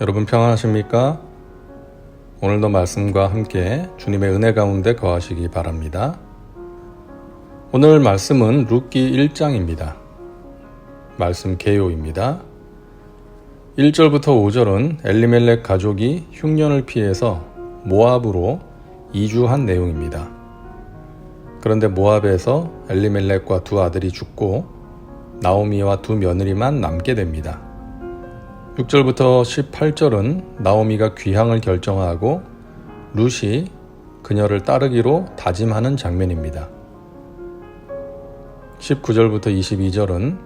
여러분 평안하십니까? 오늘도 말씀과 함께 주님의 은혜 가운데 거하시기 바랍니다. 오늘 말씀은 룻기 1장입니다. 말씀 개요입니다. 1절부터 5절은 엘리멜렉 가족이 흉년을 피해서 모압으로 이주한 내용입니다. 그런데 모압에서 엘리멜렉과 두 아들이 죽고 나오미와 두 며느리만 남게 됩니다. 6절부터 18절은 나오미가 귀향을 결정하고 룻이 그녀를 따르기로 다짐하는 장면입니다. 19절부터 22절은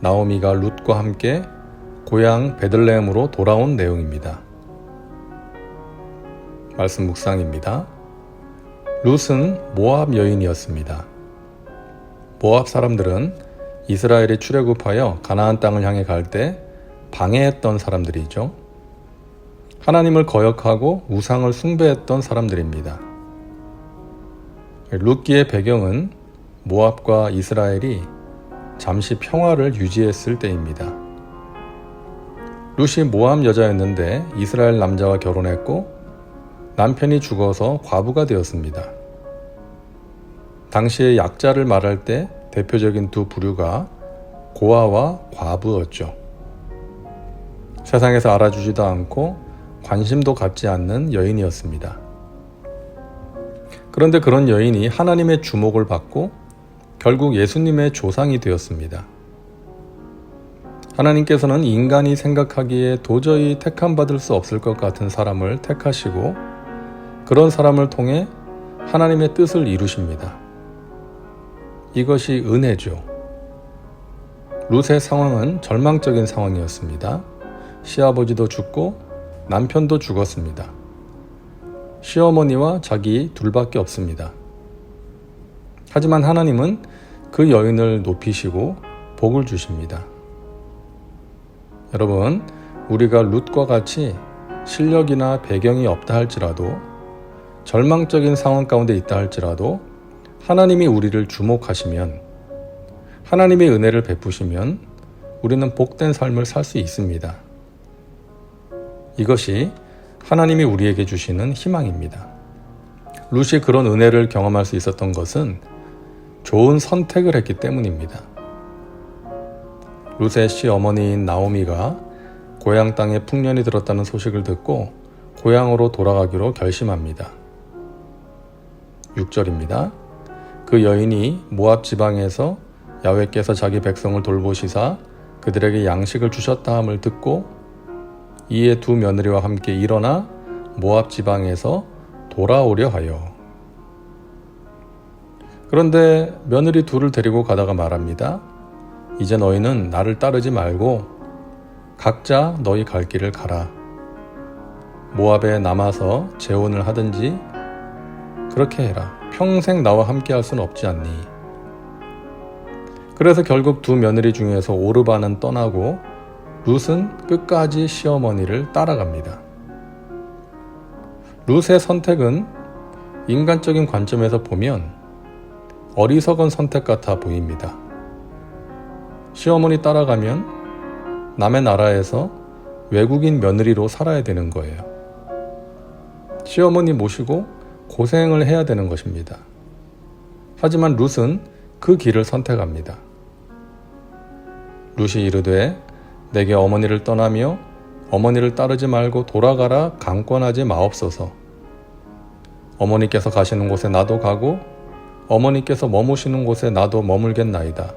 나오미가 룻과 함께 고향 베들레헴으로 돌아온 내용입니다. 말씀 묵상입니다. 룻은 모압 여인이었습니다. 모압 사람들은 이스라엘이 출애굽하여 가나안 땅을 향해 갈 때 방해했던 사람들이죠. 하나님을 거역하고 우상을 숭배했던 사람들입니다. 룻기의 배경은 모압과 이스라엘이 잠시 평화를 유지했을 때입니다. 룻이 모압 여자였는데 이스라엘 남자와 결혼했고 남편이 죽어서 과부가 되었습니다. 당시의 약자를 말할 때 대표적인 두 부류가 고아와 과부였죠. 세상에서 알아주지도 않고 관심도 갖지 않는 여인이었습니다. 그런데 그런 여인이 하나님의 주목을 받고 결국 예수님의 조상이 되었습니다. 하나님께서는 인간이 생각하기에 도저히 택함받을 수 없을 것 같은 사람을 택하시고 그런 사람을 통해 하나님의 뜻을 이루십니다. 이것이 은혜죠. 룻의 상황은 절망적인 상황이었습니다. 시아버지도 죽고 남편도 죽었습니다. 시어머니와 자기 둘밖에 없습니다. 하지만 하나님은 그 여인을 높이시고 복을 주십니다. 여러분, 우리가 룻과 같이 실력이나 배경이 없다 할지라도 절망적인 상황 가운데 있다 할지라도 하나님이 우리를 주목하시면 하나님의 은혜를 베푸시면 우리는 복된 삶을 살 수 있습니다. 이것이 하나님이 우리에게 주시는 희망입니다. 룻이 그런 은혜를 경험할 수 있었던 것은 좋은 선택을 했기 때문입니다. 룻의 시어머니인 나오미가 고향 땅에 풍년이 들었다는 소식을 듣고 고향으로 돌아가기로 결심합니다. 6절입니다. 그 여인이 모압 지방에서 야훼께서 자기 백성을 돌보시사 그들에게 양식을 주셨다 함을 듣고 이에 두 며느리와 함께 일어나 모압 지방에서 돌아오려 하여. 그런데 며느리 둘을 데리고 가다가 말합니다. 이제 너희는 나를 따르지 말고 각자 너희 갈 길을 가라. 모압에 남아서 재혼을 하든지 그렇게 해라. 평생 나와 함께 할 수는 없지 않니. 그래서 결국 두 며느리 중에서 오르바는 떠나고 룻은 끝까지 시어머니를 따라갑니다. 룻의 선택은 인간적인 관점에서 보면 어리석은 선택 같아 보입니다. 시어머니 따라가면 남의 나라에서 외국인 며느리로 살아야 되는 거예요. 시어머니 모시고 고생을 해야 되는 것입니다. 하지만 룻은 그 길을 선택합니다. 룻이 이르되 내게 어머니를 떠나며 어머니를 따르지 말고 돌아가라 강권하지 마옵소서. 어머니께서 가시는 곳에 나도 가고 어머니께서 머무시는 곳에 나도 머물겠나이다.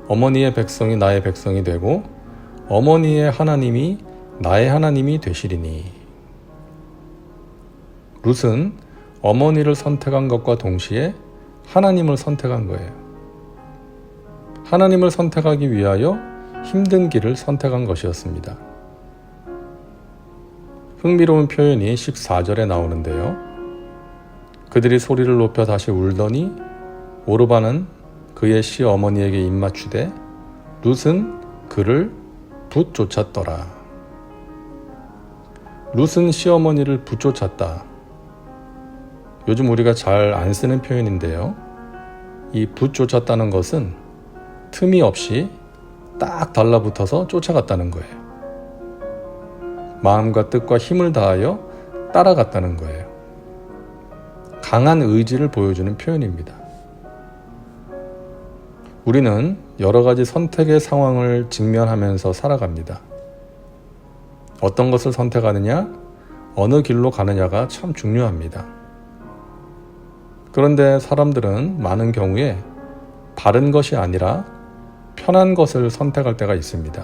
어머니의 백성이 나의 백성이 되고 어머니의 하나님이 나의 하나님이 되시리니. 룻은 어머니를 선택한 것과 동시에 하나님을 선택한 거예요. 하나님을 선택하기 위하여 힘든 길을 선택한 것이었습니다. 흥미로운 표현이 14절에 나오는데요. 그들이 소리를 높여 다시 울더니 오르바는 그의 시어머니에게 입맞추되 룻은 그를 붙쫓았더라. 룻은 시어머니를 붙쫓았다. 요즘 우리가 잘 안 쓰는 표현인데요. 이 붙쫓았다는 것은 틈이 없이 딱 달라붙어서 쫓아갔다는 거예요. 마음과 뜻과 힘을 다하여 따라갔다는 거예요. 강한 의지를 보여주는 표현입니다. 우리는 여러 가지 선택의 상황을 직면하면서 살아갑니다. 어떤 것을 선택하느냐, 어느 길로 가느냐가 참 중요합니다. 그런데 사람들은 많은 경우에 바른 것이 아니라 편한 것을 선택할 때가 있습니다.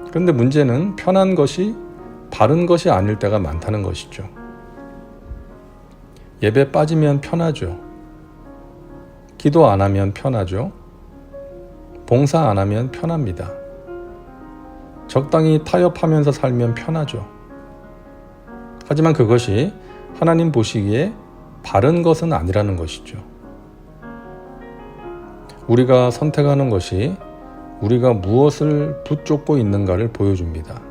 그런데 문제는 편한 것이 바른 것이 아닐 때가 많다는 것이죠. 예배 빠지면 편하죠. 기도 안 하면 편하죠. 봉사 안 하면 편합니다. 적당히 타협하면서 살면 편하죠. 하지만 그것이 하나님 보시기에 바른 것은 아니라는 것이죠. 우리가 선택하는 것이 우리가 무엇을 붙잡고 있는가를 보여줍니다.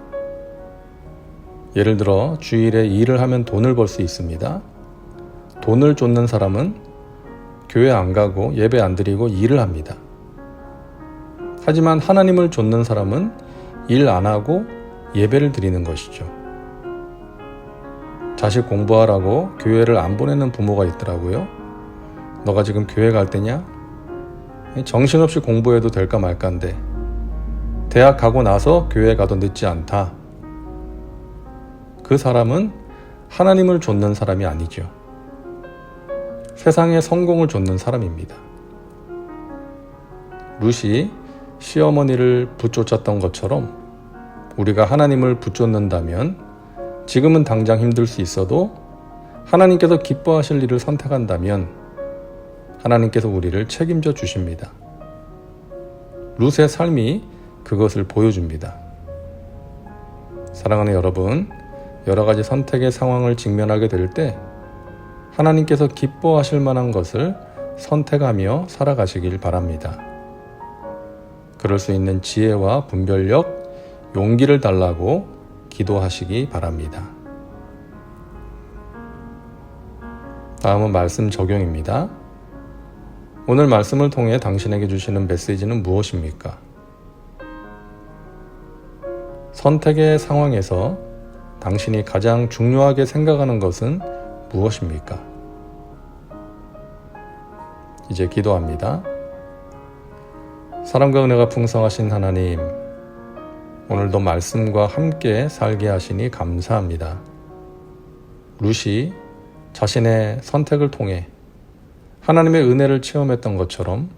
예를 들어 주일에 일을 하면 돈을 벌 수 있습니다. 돈을 쫓는 사람은 교회 안 가고 예배 안 드리고 일을 합니다. 하지만 하나님을 쫓는 사람은 일 안 하고 예배를 드리는 것이죠. 자식 공부하라고 교회를 안 보내는 부모가 있더라고요. 너가 지금 교회 갈 때냐? 정신없이 공부해도 될까 말까인데 대학 가고 나서 교회 가도 늦지 않다. 그 사람은 하나님을 좇는 사람이 아니죠. 세상의 성공을 좇는 사람입니다. 룻이 시어머니를 붙쫓았던 것처럼 우리가 하나님을 붙쫓는다면 지금은 당장 힘들 수 있어도 하나님께서 기뻐하실 일을 선택한다면 하나님께서 우리를 책임져 주십니다. 룻의 삶이 그것을 보여줍니다. 사랑하는 여러분, 여러 가지 선택의 상황을 직면하게 될 때 하나님께서 기뻐하실 만한 것을 선택하며 살아가시길 바랍니다. 그럴 수 있는 지혜와 분별력, 용기를 달라고 기도하시기 바랍니다. 다음은 말씀 적용입니다. 오늘 말씀을 통해 당신에게 주시는 메시지는 무엇입니까? 선택의 상황에서 당신이 가장 중요하게 생각하는 것은 무엇입니까? 이제 기도합니다. 사랑과 은혜가 풍성하신 하나님, 오늘도 말씀과 함께 살게 하시니 감사합니다. 룻이 자신의 선택을 통해 하나님의 은혜를 체험했던 것처럼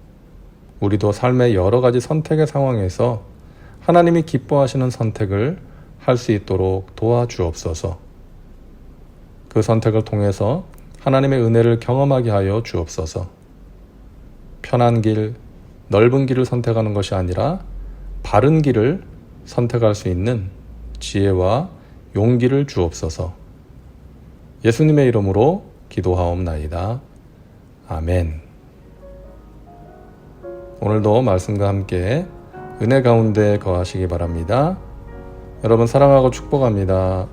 우리도 삶의 여러 가지 선택의 상황에서 하나님이 기뻐하시는 선택을 할 수 있도록 도와주옵소서. 그 선택을 통해서 하나님의 은혜를 경험하게 하여 주옵소서. 편한 길, 넓은 길을 선택하는 것이 아니라 바른 길을 선택할 수 있는 지혜와 용기를 주옵소서. 예수님의 이름으로 기도하옵나이다. 아멘. 오늘도 말씀과 함께 은혜 가운데 거하시기 바랍니다. 여러분 사랑하고 축복합니다.